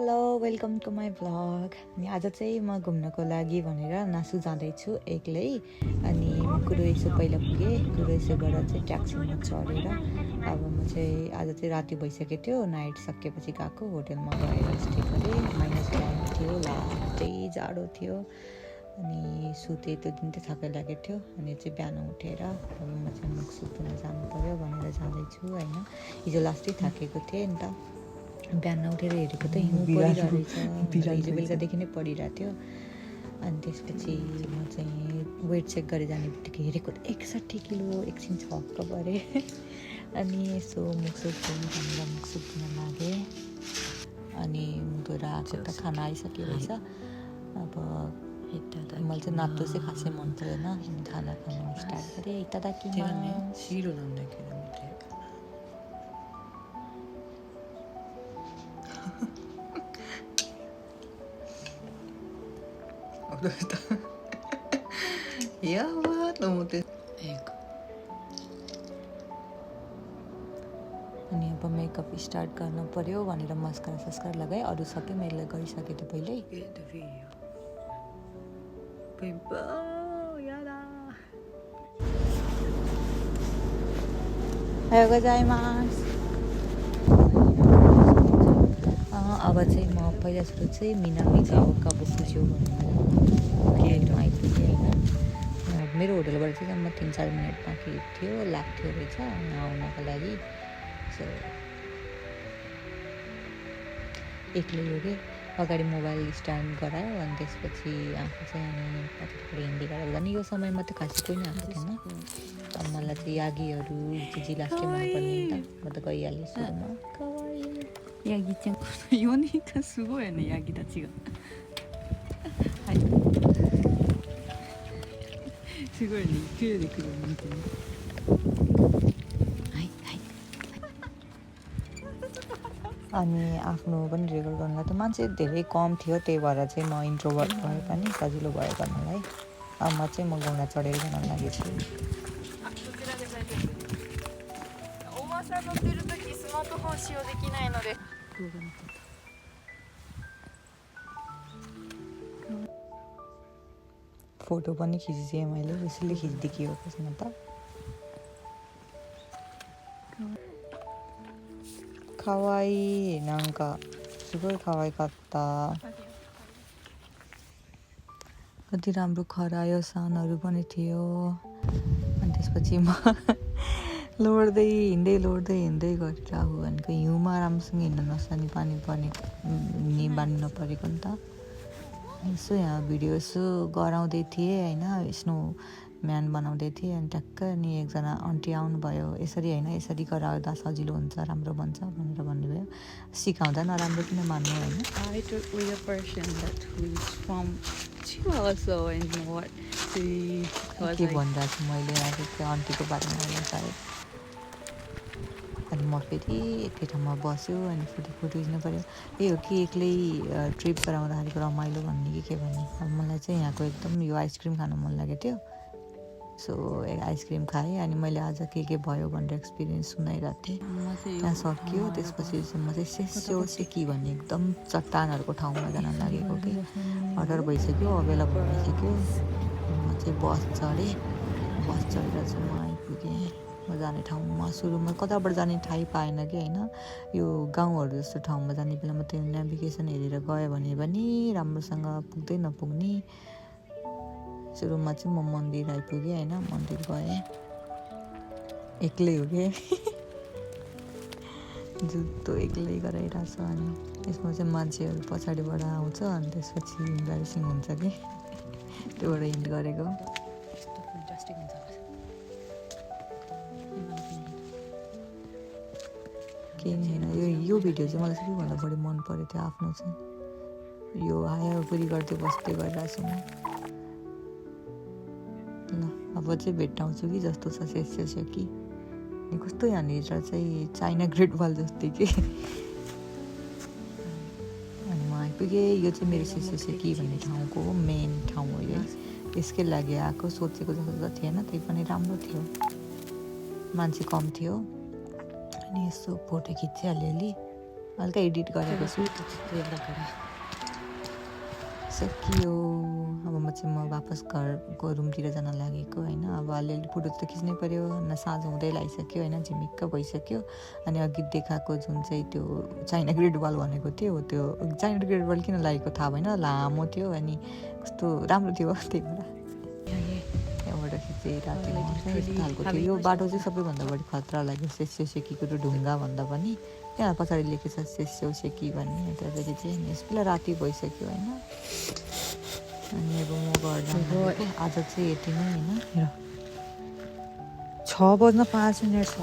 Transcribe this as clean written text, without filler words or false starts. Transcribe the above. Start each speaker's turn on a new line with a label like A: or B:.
A: Hello welcome to my vlog. अनि आज चाहिँ म घुम्नको लागि भनेर नासु जाँदैछु एक्लै। अनि म कुरोएसो पहिला पुगेँ, कुरोएसोबाट चाहिँ ट्याक्सीमा चढेर अब म चाहिँ आज चाहिँ राति भइसकेको थियो, नाइट सकेपछि गएको होटलमा गएर स्टे गरेँ। -1 थियो, लास्टै जाडो थियो अनि सुतेँ। त्यो दिन चाहिँ थकाइ लागेको थियो अनि चाहिँ बिहान उठेर अब म चाहिँ मुखसुख धुन जानु पऱ्यो भनेर जाँदैछु होइन। हिजो लास्टै थाकेको थिएँ नि त, बिहान उठेर हेरेको त हिउँ परिरहेको रहेछ, हिजो बेलुकादेखि नै परिरहेको थियो। अनि त्यसपछि म चाहिँ वेट चेक गरेर जाने बित्तिकै हेरेको त 61 किलो, एकछिन छक्क परेँ। अनि यसो मुखसुख धुन लागेँ। अनि गएर आएको त खाना आइसक्यो रहेछ। अब मैले चाहिँ नाच्नु चाहिँ खासै मन परेन, खाना खानु स्टार्ट गरेँ। इतादाकिमासु।
B: やばーと思って。
A: अनि अब मेकअप स्टार्ट गर्नु पर्यो भनेर मस्कारा सस्कारा लगाएँ। अरू सबै मैले गरिसकेँ त पहिल्यै। हायो गोजाइमास। अब चाहिँ म पहिला सुरु चाहिँ मिनामिका कब पुज्यो भनेर आइपुगेँ होइन। मेरो होटलबाट चाहिँ जम्मा 3-4 मिनट बाँकी थियो, लाग्थ्यो रहेछ यहाँ आउनको लागि। सो एक्लै हो कि अगाडि मोबाइल स्ट्यान्ड गरायो अनि त्यसपछि आफू चाहिँ अनि पछाडिपट्टि हिँड्दै गरेर झन् यो समयमा त खासै कोही पनि आएको थिएन। अब मलाई चाहिँ यागीहरू चाहिँ लास्टै मनपर्ने नि त, म त गइहालेँ सुरुमा।
B: ヤギちゃん、この4人がすごいよね、ヤギたちが。はい。すごいね、勢いで来るの見てね。はいはい。
A: अनि आफ्नो पनि रेकर्ड गर्नलाई त मान्छे धेरै कम थियो, त्यही भएर चाहिँ म इन्ट्रोभर्ट भए पनि सजिलो भयो गर्नलाई। अब म चाहिँ म घोडा चढेर जान लागेछु। फोटो पनि खिचिदिएँ मैले, यसैले खिचिदिएँ हो कसमा त। खवाई नाङ्का सुगै खवाई कत्ता। कति राम्रो खरायो सानहरू पनि थियो। अनि त्यसपछि म लोड्दै हिँड्दै गरेर आऊ भनेको हिउँमा राम्रोसँग हिँड्न नसक्ने, पानी पर्ने नि बान्नु नपरेको नि त। यसो यहाँ भिडियो यसो गराउँदै थिएँ होइन, स्नो म्यान बनाउँदै थिएँ। अनि ट्याक्क अनि एकजना आन्टी आउनुभयो, यसरी होइन यसरी गराउँदा सजिलो हुन्छ, राम्रो बन्छ भनेर भन्नुभयो। सिकाउँदा नराम्रो किन मान्नु होइन।
B: I took with a person that who is from Chihuahua and what she was
A: के
B: like.
A: भनिरहेको छु मैले आज त्यो आन्टीको बारेमा होला सायद। अनि म फेरि एकै ठाउँमा बस्यो अनि फोटो खिच्नु पऱ्यो। यही हो कि एक्लै ट्रिप गराउँदाखेरिको रमाइलो भन्ने कि के भन्ने। अब मलाई चाहिँ यहाँको एकदम यो आइसक्रिम खानु मन लागेको थियो। सो आइसक्रिम खाएँ अनि मैले आज के भयो भनेर एक्सपिरियन्स सुनाइरहेको थिएँ। त्यहाँ सकियो, त्यसपछि म चाहिँ सेकी भन्ने एकदम चट्टानहरूको ठाउँमा जान लागेको कि अर्डर भइसक्यो, अभाइलेबल भइसक्यो। म चाहिँ बस चढेर चाहिँ म आइपुगेँ म जाने ठाउँमा। सुरुमा कताबाट जाने थाहै पाएन कि होइन, यो गाउँहरू जस्तो ठाउँमा जाने बेलामा त्यो नेभिगेसन हेरेर गयो भने पनि राम्रोसँग पुग्दै नपुग्ने। सुरुमा चाहिँ म मन्दिर आइपुगेँ होइन, मन्दिर गएँ, एक्लै हो कि जुत्तो एक्लै गराइरहेको छ। अनि यसमा चाहिँ मान्छेहरू पछाडिबाट आउँछ अनि त्यसपछि इम्बारेसिङ हुन्छ कि त्योबाट हिँड गरेको। केही नि होइन, यो भिडियो चाहिँ मलाई सबैभन्दा बढी मन परेको थियो आफ्नो चाहिँ। यो हायापुरी गर्दै बस्दै गरिरहेको छु म। ल अब चाहिँ भेट्टाउँछु कि जस्तो छ सेकी। अनि कस्तो यहाँनिर चाहिँ चाइना ग्रेट वाल जस्तै कि। अनि म आइपुगेँ, यो चाहिँ मेरो सेकी भन्ने ठाउँको मेन ठाउँ हो यो। यसकै लागि आएको, सोचेको जस्तो त थिएन, त्यही पनि राम्रो थियो, मान्छे कम थियो। अनि यसो फोटो खिचेँ अलिअलि। हल्का एडिट गरेको छु सकियो। अब म वापस घरको रुमतिर जान लागेको होइन। अब अलिअलि फोटो त खिच्नै पऱ्यो, साँझ हुँदै लागिसक्यो होइन, झिमिक्क भइसक्यो। अनि अघि देखाएको जुन चाहिँ त्यो चाइना ग्रेट वाल भनेको थियो, त्यो चाइना ग्रेट वाल किन लागेको थाहा भएन, लामो थियो अनि कस्तो राम्रो थियो, त्यही भएर त्यहाँबाट खिचेँ। रातिमा यस्तो खालको थियो। यो बाटो चाहिँ सबैभन्दा बढी खतरा लाग्यो सेस्यो सेकीको ढुङ्गा भन्दा पनि। त्यहाँ पछाडि लेखेको छ सेस्यो सेकी भन्ने। त्यहाँदेखि चाहिँ यसलाई राति भइसक्यो होइन। अनि अब म घर जानु आज चाहिँ यति नै होइन। 6:05 छ।